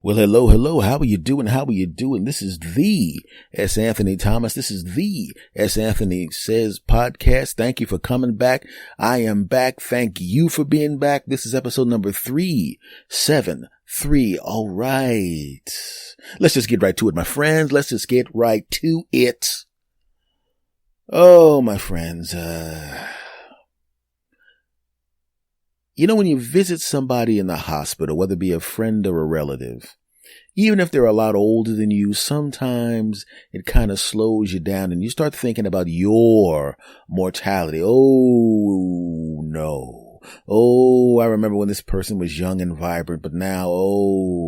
Well, hello, hello. How are you doing? How are you doing? This is the S. Anthony Thomas. This is the S. Anthony Says podcast. Thank you for coming back. I am back. Thank you for being back. This is episode number 373. All right. Let's just get right to it, my friends. Let's just get right to it. Oh, my friends. When you visit somebody in the hospital, whether it be a friend or a relative, even if they're a lot older than you, sometimes it kind of slows you down and you start thinking about your mortality. Oh, no. Oh, I remember when this person was young and vibrant, but now,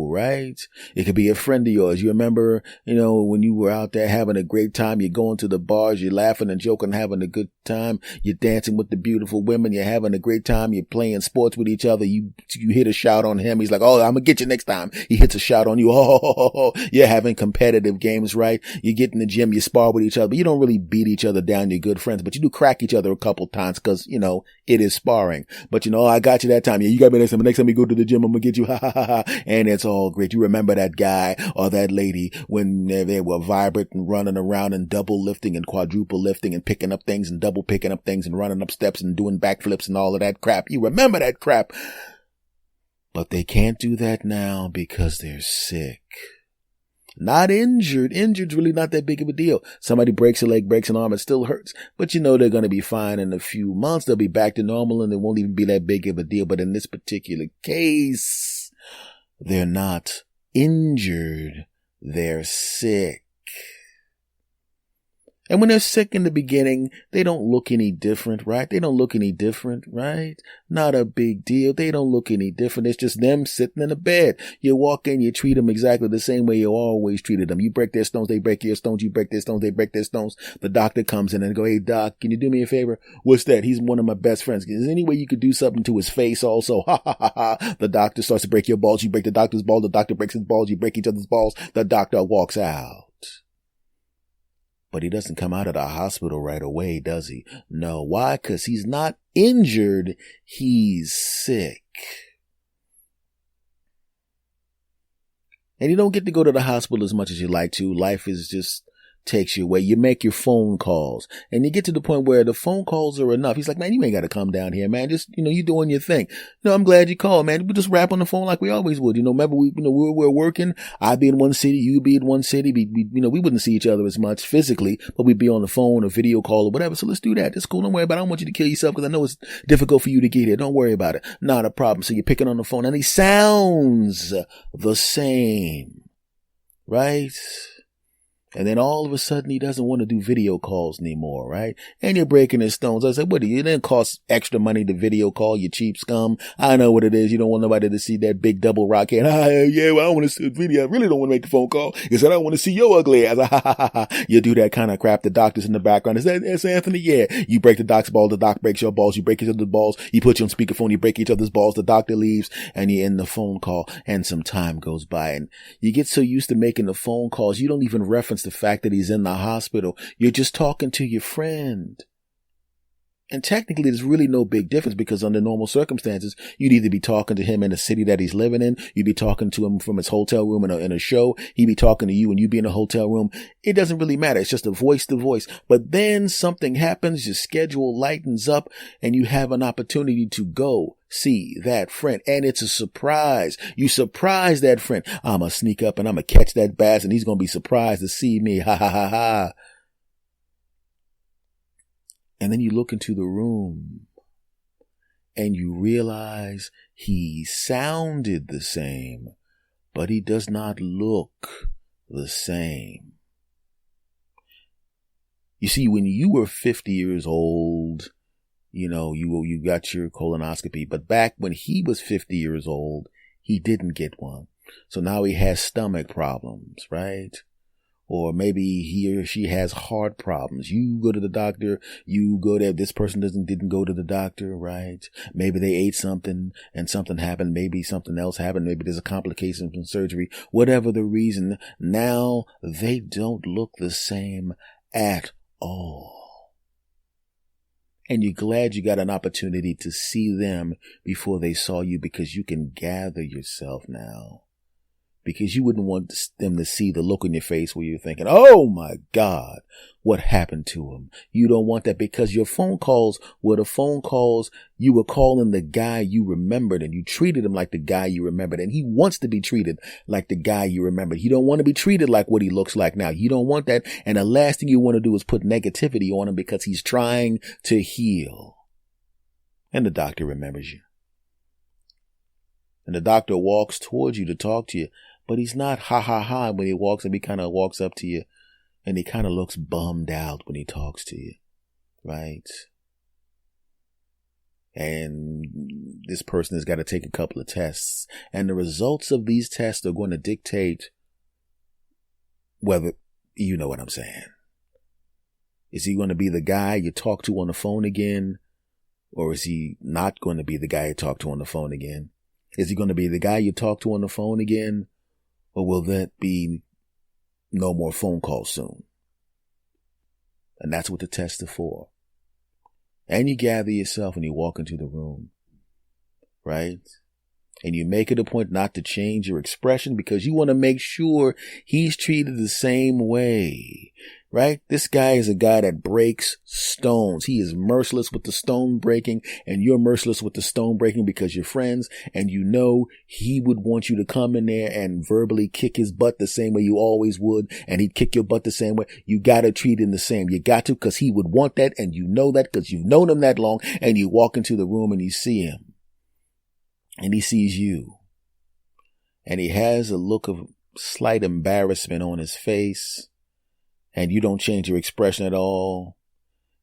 right? It could be a friend of yours. You remember, when you were out there having a great time, you're going to the bars, you're laughing and joking, having a good time, you're dancing with the beautiful women, you're having a great time, you're playing sports with each other, you hit a shout on him, he's like, oh, I'm gonna get you next time. He hits a shout on you, you're having competitive games, right? You get in the gym, you spar with each other, but you don't really beat each other down, you're good friends, but you do crack each other a couple times because, it is sparring. But I got you that time. Yeah, you got me next time. Next time we go to the gym, I'm gonna get you. Ha ha ha ha. And it's all great. You remember that guy or that lady when they were vibrant and running around and double lifting and quadruple lifting and picking up things and double picking up things and running up steps and doing backflips and all of that crap. You remember that crap. But they can't do that now because they're sick. Not injured. Injured's really not that big of a deal. Somebody breaks a leg, breaks an arm, it still hurts. But they're going to be fine in a few months. They'll be back to normal and it won't even be that big of a deal. But in this particular case, they're not injured. They're sick. And when they're sick in the beginning, they don't look any different, right? They don't look any different, right? Not a big deal. They don't look any different. It's just them sitting in a bed. You walk in, you treat them exactly the same way you always treated them. You break their stones, they break your stones. You break their stones, they break their stones. The doctor comes in and go, hey, doc, can you do me a favor? What's that? He's one of my best friends. Is there any way you could do something to his face also? Ha ha ha ha. The doctor starts to break your balls. You break the doctor's balls. The doctor breaks his balls. You break each other's balls. The doctor walks out. But he doesn't come out of the hospital right away, does he? No. Why? Because he's not injured. He's sick. And you don't get to go to the hospital as much as you like to. Life is just takes you away. You make your phone calls and you get to the point where the phone calls are enough. He's like, man, you ain't got to come down here, man. Just, you doing your thing. I'm glad you called, man. We just rap on the phone like we always would. Remember we're working. I'd be in one city. You'd be in one city. We wouldn't see each other as much physically, but we'd be on the phone or video call or whatever. So let's do that. It's cool. Don't worry about it. I don't want you to kill yourself because I know it's difficult for you to get here. Don't worry about it. Not a problem. So you're picking on the phone and he sounds the same, right? And then all of a sudden he doesn't want to do video calls anymore, right? And you're breaking his stones. I said, what do you? It didn't cost extra money to video call, you cheap scum. I know what it is. You don't want nobody to see that big double rock head. Yeah, well, I don't want to see the video. I really don't want to make the phone call. He said, I don't want to see your ugly ass. You do that kind of crap. The doctor's in the background. Is that S. Anthony? Yeah. You break the doc's ball. The doc breaks your balls. You break each other's balls. You put you on speakerphone. You break each other's balls. The doctor leaves and you end the phone call and some time goes by and you get so used to making the phone calls. You don't even reference the fact that he's in the hospital. You're just talking to your friend. And technically, there's really no big difference because under normal circumstances, you'd either be talking to him in the city that he's living in, you'd be talking to him from his hotel room in a show, he'd be talking to you and you'd be in a hotel room. It doesn't really matter. It's just a voice to voice. But then something happens, your schedule lightens up and you have an opportunity to go see that friend. And it's a surprise. You surprise that friend. I'm going to sneak up and I'm going to catch that bass and he's going to be surprised to see me. Ha ha ha ha. And then you look into the room and you realize he sounded the same, but he does not look the same. You see, when you were 50 years old, you got your colonoscopy, but back when he was 50 years old, he didn't get one. So now he has stomach problems, right? Or maybe he or she has heart problems. You go to the doctor, you go there. This person didn't go to the doctor, right? Maybe they ate something and something happened. Maybe something else happened. Maybe there's a complication from surgery. Whatever the reason, now they don't look the same at all. And you're glad you got an opportunity to see them before they saw you because you can gather yourself now. because you wouldn't want them to see the look on your face where you're thinking, oh my God, what happened to him? You don't want that, because your phone calls were the phone calls you were calling the guy you remembered, and you treated him like the guy you remembered, and he wants to be treated like the guy you remembered. You don't want to be treated like what he looks like now. You don't want that. And the last thing you want to do is put negativity on him because he's trying to heal. And the doctor remembers you. And the doctor walks towards you to talk to you, but he's not ha ha ha when he walks up. He kind of walks up to you and he kind of looks bummed out when he talks to you, right? And this person has got to take a couple of tests, and the results of these tests are going to dictate whether, you know what I'm saying. Is he going to be the guy you talk to on the phone again? Or is he not going to be the guy you talk to on the phone again? Is he going to be the guy you talk to on the phone again? Or will that be no more phone calls soon? And that's what the tests are for. And you gather yourself and you walk into the room, right? And you make it a point not to change your expression because you want to make sure he's treated the same way, right? This guy is a guy that breaks stones. He is merciless with the stone breaking, and you're merciless with the stone breaking because you're friends, and you know he would want you to come in there and verbally kick his butt the same way you always would, and he'd kick your butt the same way. You got to treat him the same. You got to, because he would want that, and you know that because you've known him that long, and you walk into the room and you see him. And he sees you, and he has a look of slight embarrassment on his face, and you don't change your expression at all,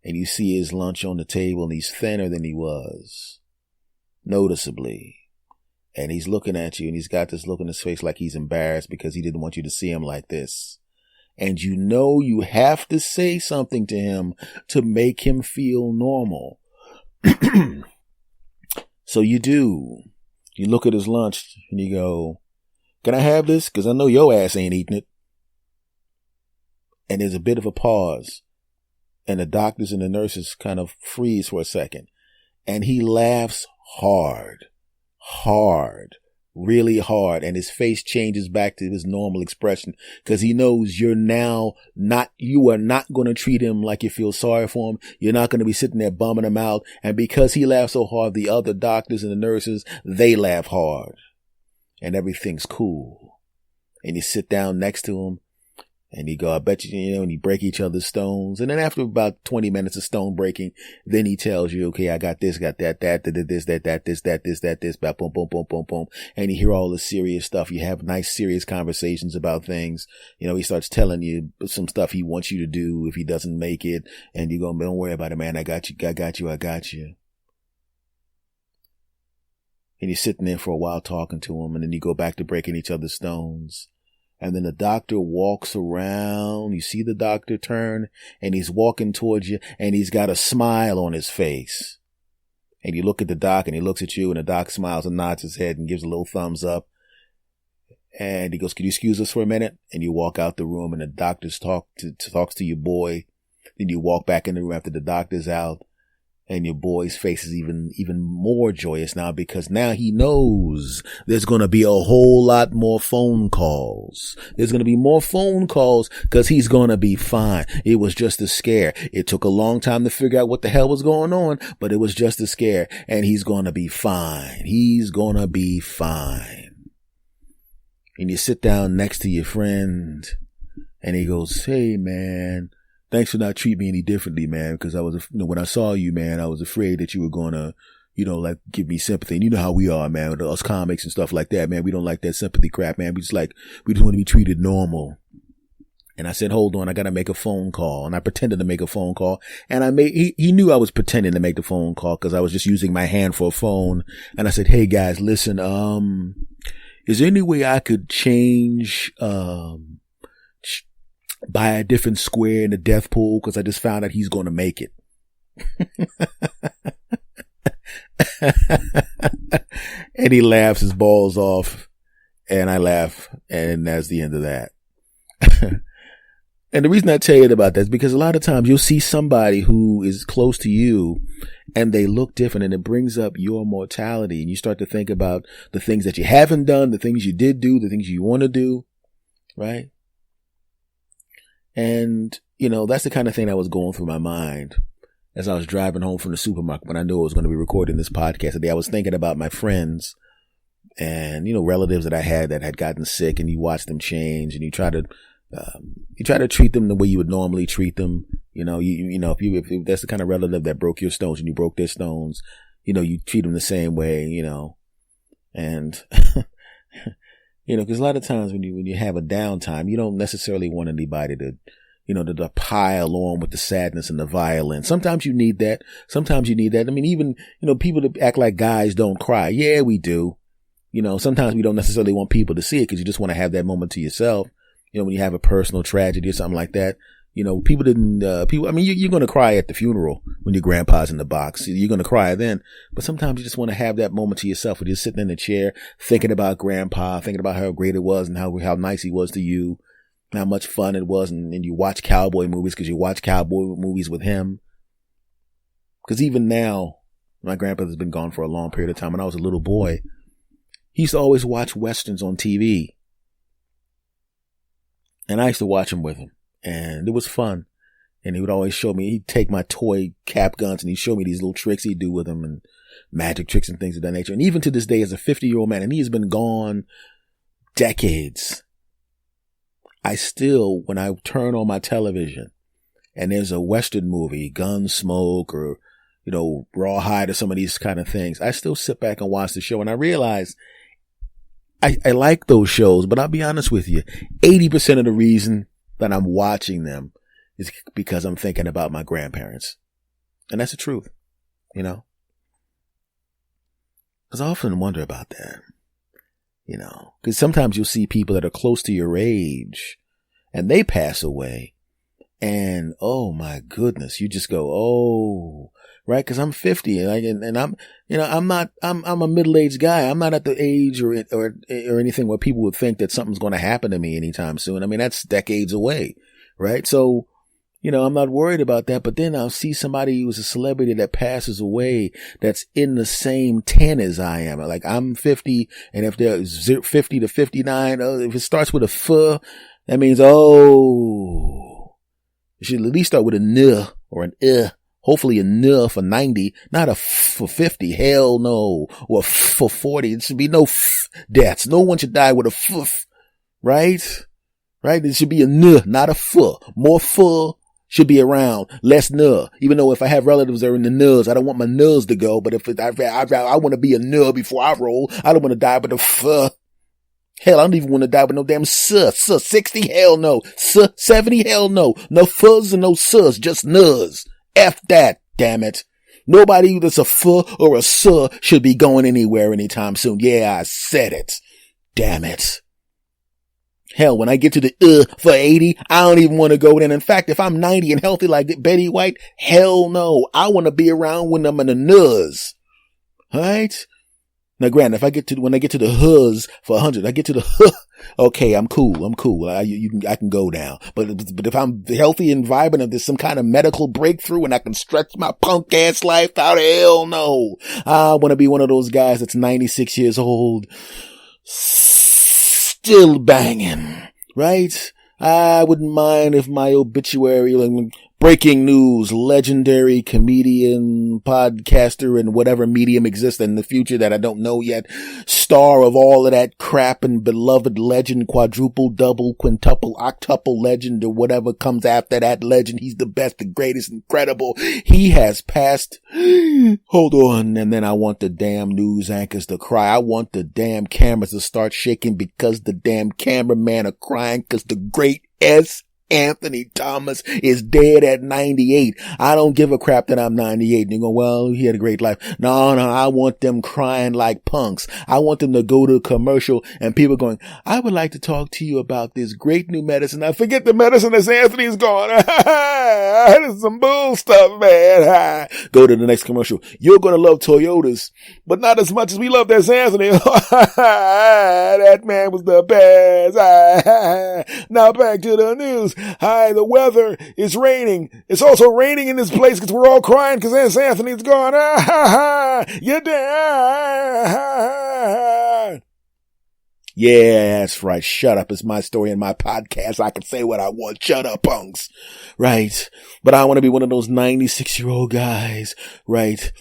and you see his lunch on the table, and he's thinner than he was, noticeably, and he's looking at you, and he's got this look on his face like he's embarrassed because he didn't want you to see him like this, and you know you have to say something to him to make him feel normal. So you do. You look at his lunch and you go, can I have this? Because I know your ass ain't eating it. And there's a bit of a pause. And the doctors and the nurses kind of freeze for a second. And he laughs hard, really hard. And his face changes back to his normal expression because he knows you are not going to treat him like you feel sorry for him. You're not going to be sitting there bumming him out. And because he laughs so hard, the other doctors and the nurses, they laugh hard and everything's cool. And you sit down next to him and you go, I bet you, and you break each other's stones. And then after about 20 minutes of stone breaking, then he tells you, okay, I got this, got that, this, boom, boom, boom, boom, boom. And you hear all the serious stuff. You have nice, serious conversations about things. He starts telling you some stuff he wants you to do if he doesn't make it. And you go, don't worry about it, man. I got you. And you're sitting there for a while talking to him. And then you go back to breaking each other's stones. And then the doctor walks around. You see the doctor turn and he's walking towards you and he's got a smile on his face. And you look at the doc and he looks at you and the doc smiles and nods his head and gives a little thumbs up. And he goes, can you excuse us for a minute? And you walk out the room and the doctor talks to your boy. Then you walk back in the room after the doctor's out. And your boy's face is even more joyous now because now he knows there's going to be a whole lot more phone calls. There's going to be more phone calls because he's going to be fine. It was just a scare. It took a long time to figure out what the hell was going on, but it was just a scare and he's going to be fine. He's going to be fine. And you sit down next to your friend and he goes, hey man, thanks for not treating me any differently, man, because I was, when I saw you, man, I was afraid that you were going to, give me sympathy. And you know how we are, man, with us comics and stuff like that, man. We don't like that sympathy crap, man. We just want to be treated normal. And I said, hold on, I got to make a phone call. And I pretended to make a phone call. And he knew I was pretending to make the phone call because I was just using my hand for a phone. And I said, hey guys, listen, is there any way I could change, buy a different square in the death pool because I just found out he's going to make it. And he laughs his balls off and I laugh and that's the end of that. And the reason I tell you about that is because a lot of times you'll see somebody who is close to you and they look different, and it brings up your mortality, and you start to think about the things that you haven't done, the things you did do, the things you want to do, right? And, that's the kind of thing that was going through my mind as I was driving home from the supermarket when I knew I was going to be recording this podcast today. I was thinking about my friends and, relatives that I had that had gotten sick, and you watch them change, and you try to treat them the way you would normally treat them. If that's the kind of relative that broke your stones and you broke their stones, you treat them the same way, and, because a lot of times when you have a downtime, you don't necessarily want anybody to, to pile on with the sadness and the violence. Sometimes you need that. I mean, even, people that act like guys don't cry. Yeah, we do. Sometimes we don't necessarily want people to see it because you just want to have that moment to yourself. When you have a personal tragedy or something like that, people you're going to cry at the funeral when your grandpa's in the box. You're going to cry then, but sometimes you just want to have that moment to yourself where you're sitting in the chair, thinking about grandpa, thinking about how great it was and how nice he was to you, how much fun it was. And you watch cowboy movies because you watch cowboy movies with him. Because even now, my grandfather's been gone for a long period of time. When I was a little boy, he used to always watch Westerns on TV. And I used to watch him with him, and it was fun. And he would always show me, he'd take my toy cap guns and he'd show me these little tricks he'd do with them and magic tricks and things of that nature. And even to this day, as a 50-year-old man, and he has been gone decades, I still, when I turn on my television and there's a Western movie, Gunsmoke or, Rawhide or some of these kind of things, I still sit back and watch the show. And I realize I like those shows, but I'll be honest with you, 80% of the reason that I'm watching them is because I'm thinking about my grandparents. And that's the truth, Because I often wonder about that, because sometimes you'll see people that are close to your age and they pass away. And oh my goodness, you just go, oh, right? Cause I'm 50 and I'm, I'm a middle-aged guy. I'm not at the age or anything where people would think that something's going to happen to me anytime soon. I mean, that's decades away, right? So, I'm not worried about that, but then I'll see somebody who's a celebrity that passes away that's in the same 10 as I am. Like I'm 50, and if they're 50 to 59, if it starts with a F, that means, it should at least start with a N or an Hopefully a N for 90, not a F for 50. Hell no. Or a F for 40. It should be no F deaths. No one should die with a F, right? Right? It should be a N, not a F. More F should be around, less N. Even though if I have relatives that are in the N's, I don't want my N's to go. But if I want to be a N before I roll, I don't want to die with a F. Hell, I don't even want to die with no damn S. 60, hell no. 70, hell no. No F's and no S's, just N's. F that, damn it. Nobody that's a F or a S should be going anywhere anytime soon. Yeah, I said it. Damn it. Hell, when I get to the for 80, I don't even want to go in. In fact, if I'm 90 and healthy like Betty White, hell no. I want to be around when I'm in the N's. Alright? Now, granted, when I get to the H's for 100, I get to the okay, I'm cool. I can go now. But if I'm healthy and vibrant, if there's some kind of medical breakthrough and I can stretch my punk ass life out, hell no. I want to be one of those guys that's 96 years old, still banging, right? I wouldn't mind if my obituary, like, breaking news, legendary comedian, podcaster, and whatever medium exists in the future that I don't know yet, star of all of that crap and beloved legend, quadruple, double, quintuple, octuple legend, or whatever comes after that legend. He's the best, the greatest, incredible. He has passed. Hold on. And then I want the damn news anchors to cry. I want the damn cameras to start shaking because the damn cameraman are crying because the great Anthony Thomas is dead at 98. I don't give a crap that I'm 98. And you go, well, he had a great life. No, I want them crying like punks. I want them to go to a commercial and people going, I would like to talk to you about this great new medicine. I forget the medicine as Anthony's gone. This is some bull stuff, man. Go to the next commercial. You're going to love Toyotas, but not as much as we love that Anthony. That man was the best. Now back to the news. Hi, the weather is raining. It's also raining in this place because we're all crying because Anthony's gone. You're dead. Yeah, that's right. Shut up. It's my story and my podcast. I can say what I want. Shut up, punks. Right. But I want to be one of those 96-year-old guys. Right.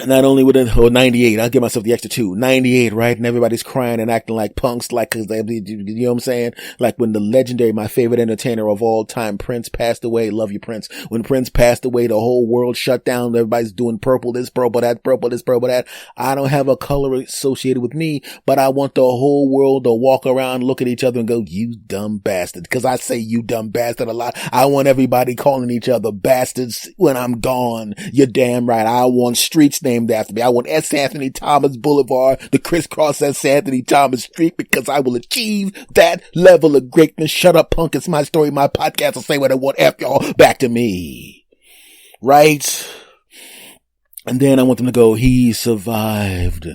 Not only with 98, I'll give myself the extra 2. 98, right? And everybody's crying and acting like punks, like, cause they, you know what I'm saying? Like when the legendary, my favorite entertainer of all time, Prince, passed away. Love you, Prince. When Prince passed away, the whole world shut down. Everybody's doing purple, this, purple, that, purple, this, purple, that. I don't have a color associated with me, but I want the whole world to walk around, look at each other and go, you dumb bastard. Cause I say you dumb bastard a lot. I want everybody calling each other bastards when I'm gone. You're damn right. I want streets named after me. I want S. Anthony Thomas Boulevard, the crisscross S. Anthony Thomas Street, because I will achieve that level of greatness. Shut up, punk. It's my story, my podcast. I'll say what I want. F y'all. Back to me. Right? And then I want them to go, he survived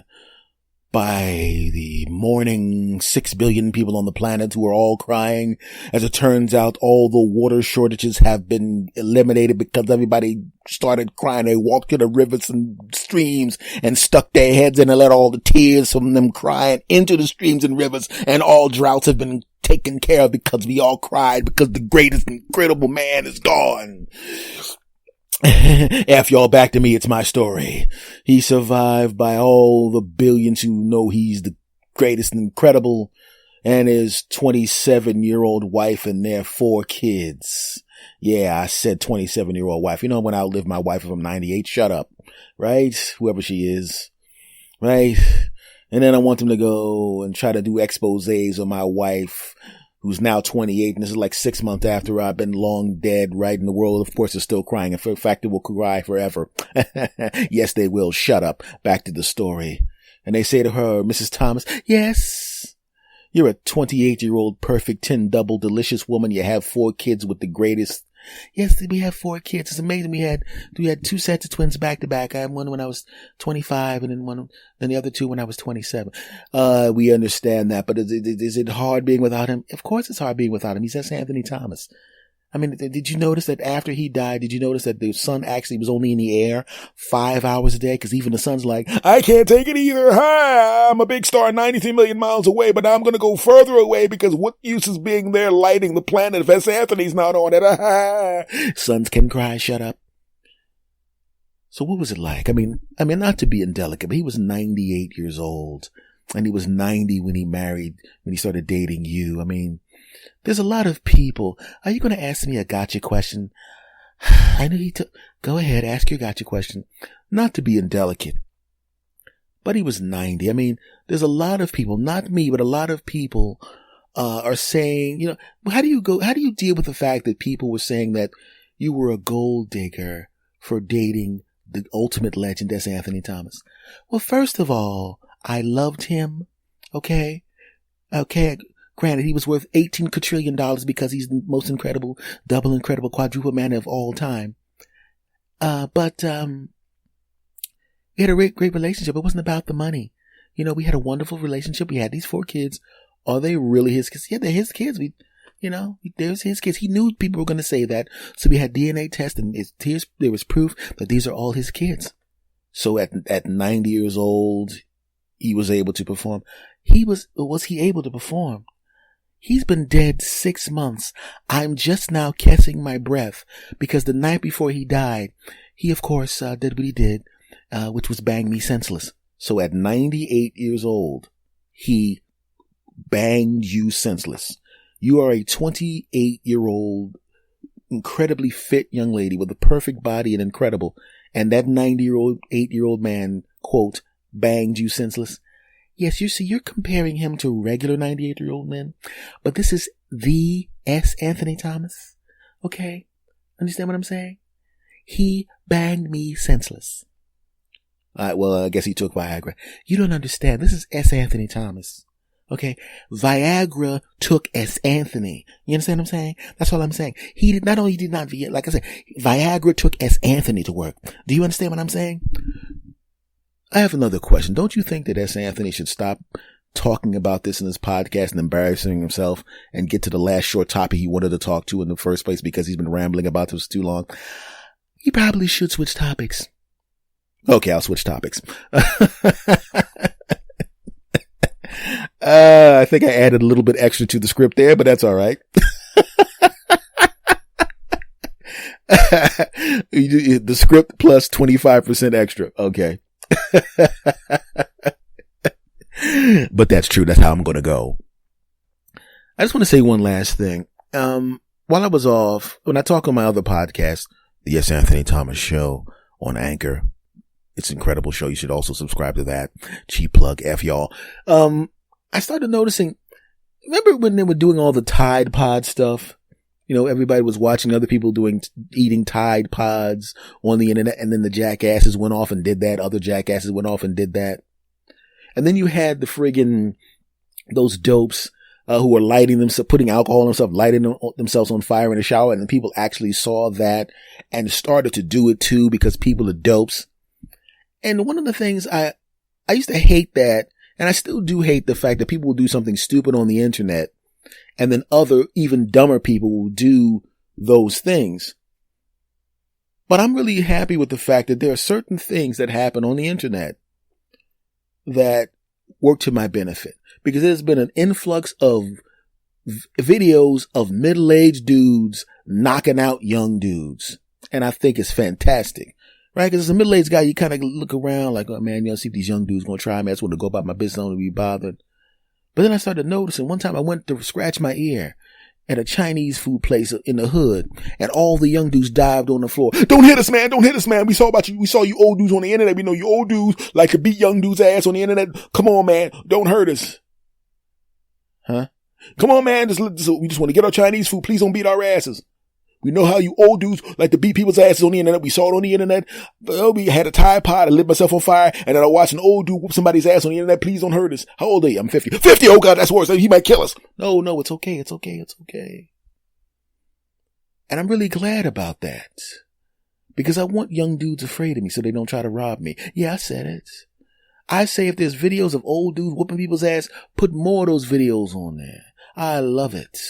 by the mourning 6 billion people on the planet who are all crying. As it turns out, all the water shortages have been eliminated because everybody started crying. They walked to the rivers and streams and stuck their heads in and let all the tears from them crying into the streams and rivers, and all droughts have been taken care of because we all cried because the greatest incredible man is gone. F y'all, back to me. It's my story. He survived by all the billions who know he's the greatest and incredible, and his 27-year-old wife and their 4 kids. Yeah, I said 27-year-old wife. You know, when I outlive my wife if I'm 98, shut up. Right? Whoever she is. Right? And then I want them to go and try to do exposés on my wife, who's now 28, and this is like 6 months after I've been long dead, right? And the world, of course, is still crying. And in fact, it will cry forever. Yes, they will. Shut up. Back to the story. And they say to her, Mrs. Thomas, yes, you're a 28-year-old, perfect 10 double delicious woman. You have 4 kids with the greatest. Yes, we have 4 kids. It's amazing. We had 2 sets of twins back to back. I had one when I was 25 and then the other 2 when I was 27. We understand that, but is it hard being without him? Of course it's hard being without him. He's S. Anthony Thomas. I mean, did you notice that after he died, did you notice that the sun actually was only in the air 5 hours a day? Because even the sun's like, I can't take it either. Hi, I'm a big star 93 million miles away, but I'm going to go further away because what use is being there lighting the planet if S. Anthony's not on it? Suns can cry, shut up. So what was it like? I mean, not to be indelicate, but he was 98 years old, and he was 90 when he started dating you. I mean, there's a lot of people. Are you going to ask me a gotcha question? I know go ahead, ask your gotcha question. Not to be indelicate, but he was 90. I mean, there's a lot of people, not me, but a lot of people, are saying, you know, how do you deal with the fact that people were saying that you were a gold digger for dating the ultimate legend, S. Anthony Thomas? Well, first of all, I loved him. Okay. Granted, he was worth $18 quadrillion because he's the most incredible, double incredible, quadruple man of all time. But we had a great relationship. It wasn't about the money. You know, we had a wonderful relationship. We had these 4 kids. Are they really his kids? Yeah, they're his kids. There's his kids. He knew people were going to say that. So we had DNA tests, and there was proof that these are all his kids. So at 90 years old, he was able to perform. Was he able to perform? He's been dead 6 months. I'm just now catching my breath because the night before he died, he of course did what he did, which was bang me senseless. So at 98 years old, he banged you senseless. You are a 28-year-old, incredibly fit young lady with a perfect body and incredible. And that 8-year-old man, quote, banged you senseless. Yes, you see, you're comparing him to regular 98-year-old men, but this is the S. Anthony Thomas. Okay? Understand what I'm saying? He banged me senseless. Well, I guess he took Viagra. You don't understand. This is S. Anthony Thomas. Okay. Viagra took S. Anthony. You understand what I'm saying? That's all I'm saying. Not only did not, like I said, Viagra took S. Anthony to work. Do you understand what I'm saying? I have another question. Don't you think that S. Anthony should stop talking about this in his podcast and embarrassing himself and get to the last short topic he wanted to talk to in the first place because he's been rambling about this too long? He probably should switch topics. Okay, I'll switch topics. I think I added a little bit extra to the script there, but that's all right. The script plus 25% extra. Okay. But that's true. That's how I'm going to go. I just want to say one last thing. While I was off, when I talk on my other podcast, the Yes Anthony Thomas Show on Anchor, it's an incredible show. You should also subscribe to that. Cheap plug, F y'all. I started noticing, remember when they were doing all the Tide Pod stuff? You know, everybody was watching other people eating Tide Pods on the internet, and then the jackasses went off and did that. Other jackasses went off and did that. And then you had those dopes, who were lighting themselves, putting alcohol on themselves, lighting themselves on fire in the shower. And then people actually saw that and started to do it too because people are dopes. And one of the things I used to hate that, and I still do hate the fact that people will do something stupid on the internet and then other, even dumber people will do those things. But I'm really happy with the fact that there are certain things that happen on the internet that work to my benefit, because there's been an influx of videos of middle-aged dudes knocking out young dudes. And I think it's fantastic. Right? Because as a middle-aged guy, you kind of look around like, oh man, see if these young dudes going to try me. I just want to go about my business. I don't want to be bothered. But then I started noticing one time I went to scratch my ear at a Chinese food place in the hood, and all the young dudes dived on the floor. Don't hit us, man. Don't hit us, man. We saw you old dudes on the internet. We know you old dudes like to beat young dudes' ass on the internet. Come on, man. Don't hurt us. Huh? Come on, man. We just want to get our Chinese food. Please don't beat our asses. We know how you old dudes like to beat people's asses on the internet. We saw it on the internet. We had a Tide Pod. I lit myself on fire. And then I watched an old dude whoop somebody's ass on the internet. Please don't hurt us. How old are you? I'm 50. 50? Oh God, that's worse. He might kill us. No, it's okay. It's okay. It's okay. And I'm really glad about that. Because I want young dudes afraid of me so they don't try to rob me. Yeah, I said it. I say if there's videos of old dudes whooping people's ass, put more of those videos on there. I love it.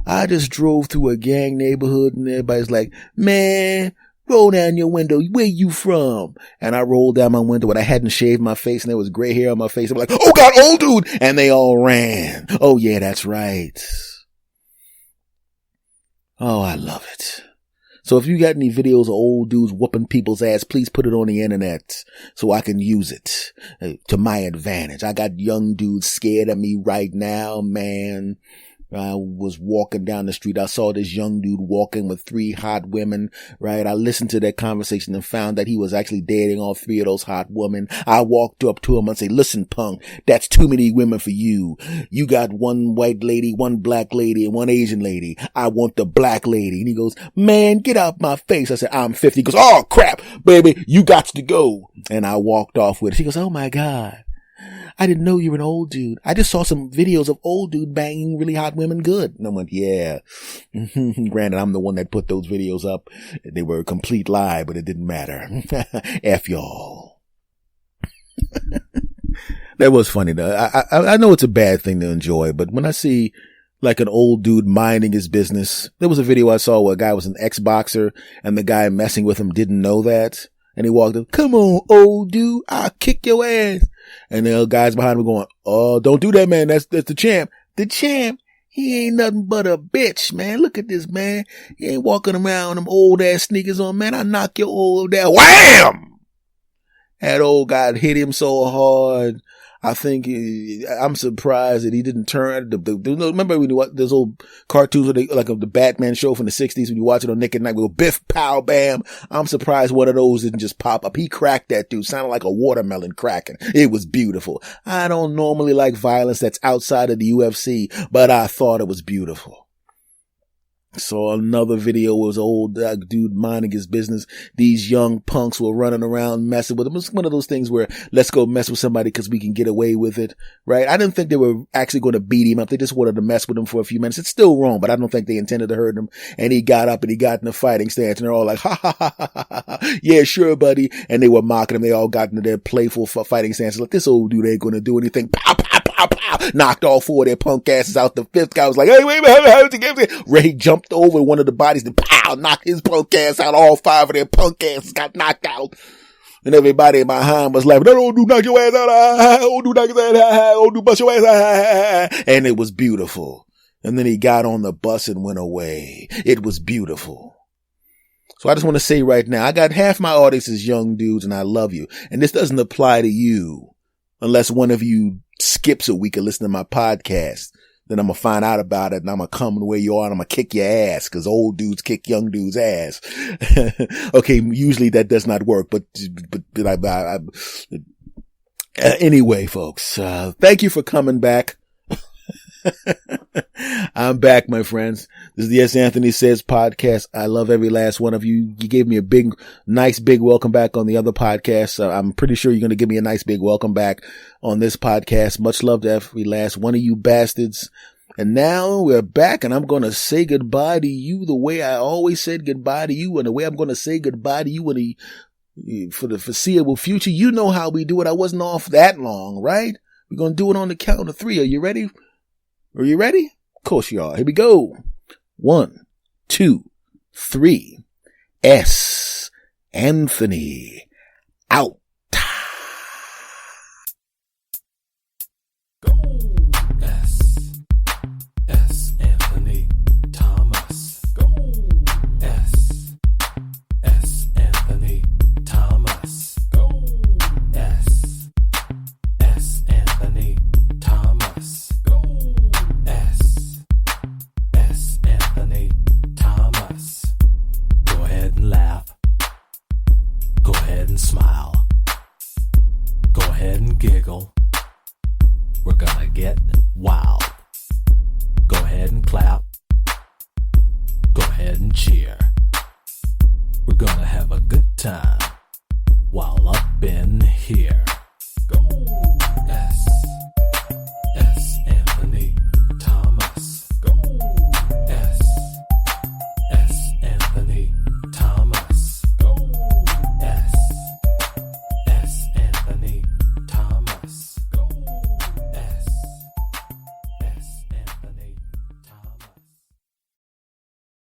I just drove through a gang neighborhood and everybody's like, man, roll down your window. Where you from? And I rolled down my window and I hadn't shaved my face and there was gray hair on my face. I'm like, oh God, old dude. And they all ran. Oh yeah, that's right. Oh, I love it. So if you got any videos of old dudes whooping people's ass, please put it on the internet so I can use it to my advantage. I got young dudes scared of me right now, man. I was walking down the street. I saw this young dude walking with 3 hot women, right? I listened to that conversation and found that he was actually dating all 3 of those hot women. I walked up to him and said, listen, punk, that's too many women for you. You got 1 white lady, 1 black lady, and 1 Asian lady. I want the black lady. And he goes, man, get out my face. I said, I'm 50. He goes, oh crap, baby, you got to go. And I walked off with it. He goes, oh my God. I didn't know you were an old dude. I just saw some videos of old dude banging really hot women good. And I went, yeah. Granted, I'm the one that put those videos up. They were a complete lie, but it didn't matter. F y'all. That was funny though. I know it's a bad thing to enjoy, but when I see like an old dude minding his business, there was a video I saw where a guy was an ex-boxer and the guy messing with him didn't know that. And he walked up, come on, old dude, I'll kick your ass. And the guys behind him going, oh, don't do that, man. That's the champ. The champ, he ain't nothing but a bitch, man. Look at this, man. He ain't walking around with them old ass sneakers on, man. I knock your old ass. Wham! That old guy hit him so hard. I think I'm surprised that he didn't turn. Remember when you watch those old cartoons like of the Batman show from the 60s when you watch it on Nick at Night with Biff, pow, bam. I'm surprised one of those didn't just pop up. He cracked that dude. Sounded like a watermelon cracking. It was beautiful. I don't normally like violence that's outside of the UFC, but I thought it was beautiful. Saw another video, was an old dude minding his business. These young punks were running around messing with him. It's one of those things where let's go mess with somebody because we can get away with it, right? I didn't think they were actually going to beat him up. They just wanted to mess with him for a few minutes. It's still wrong, but I don't think they intended to hurt him. And he got up and he got in a fighting stance, and they're all like, ha ha ha ha ha ha, yeah, sure, buddy. And they were mocking him. They all got into their playful fighting stances. Like, this old dude ain't going to do anything. Pow, pow, pow, pow. Knocked all four of their punk asses out. The fifth guy was like, hey, wait a minute. Ray jumped over one of the bodies and pow, knocked his punk ass out. All five of their punk asses got knocked out. And everybody behind was laughing, don't do knock your ass out. Don't do knock your ass out. Don't do bust your ass out. And it was beautiful. And then he got on the bus and went away. It was beautiful. So I just want to say right now, I got half my audience is young dudes, and I love you. And this doesn't apply to you unless one of you skips a week of listening to my podcast. Then I'm going to find out about it, and I'm going to come to where you are, and I'm going to kick your ass, because old dudes kick young dudes' ass. Okay, usually that does not work, but anyway, folks, thank you for coming back. I'm back, my friends. This is the S. Anthony Says podcast. I love every last one of you. You gave me a nice big welcome back on the other podcast. I'm pretty sure you're going to give me a nice big welcome back on this podcast. Much love to every last one of you bastards. And now we're back, and I'm going to say goodbye to you the way I always said goodbye to you, and the way I'm going to say goodbye to you for the foreseeable future. You know how we do it. I wasn't off that long, right? We're going to do it on the count of 3. Are you ready? Are you ready? Of course you are. Here we go. 1, 2, 3. S. Anthony. Out. Go. S. Anthony Thomas. Go. S. Anthony Thomas. Go. S. Anthony Thomas. Go. S. Anthony Thomas. Go ahead and laugh. Go ahead and smile. Go ahead and giggle. We're gonna get wild. Go ahead and clap. Go ahead and cheer. We're gonna have a good time while up in here.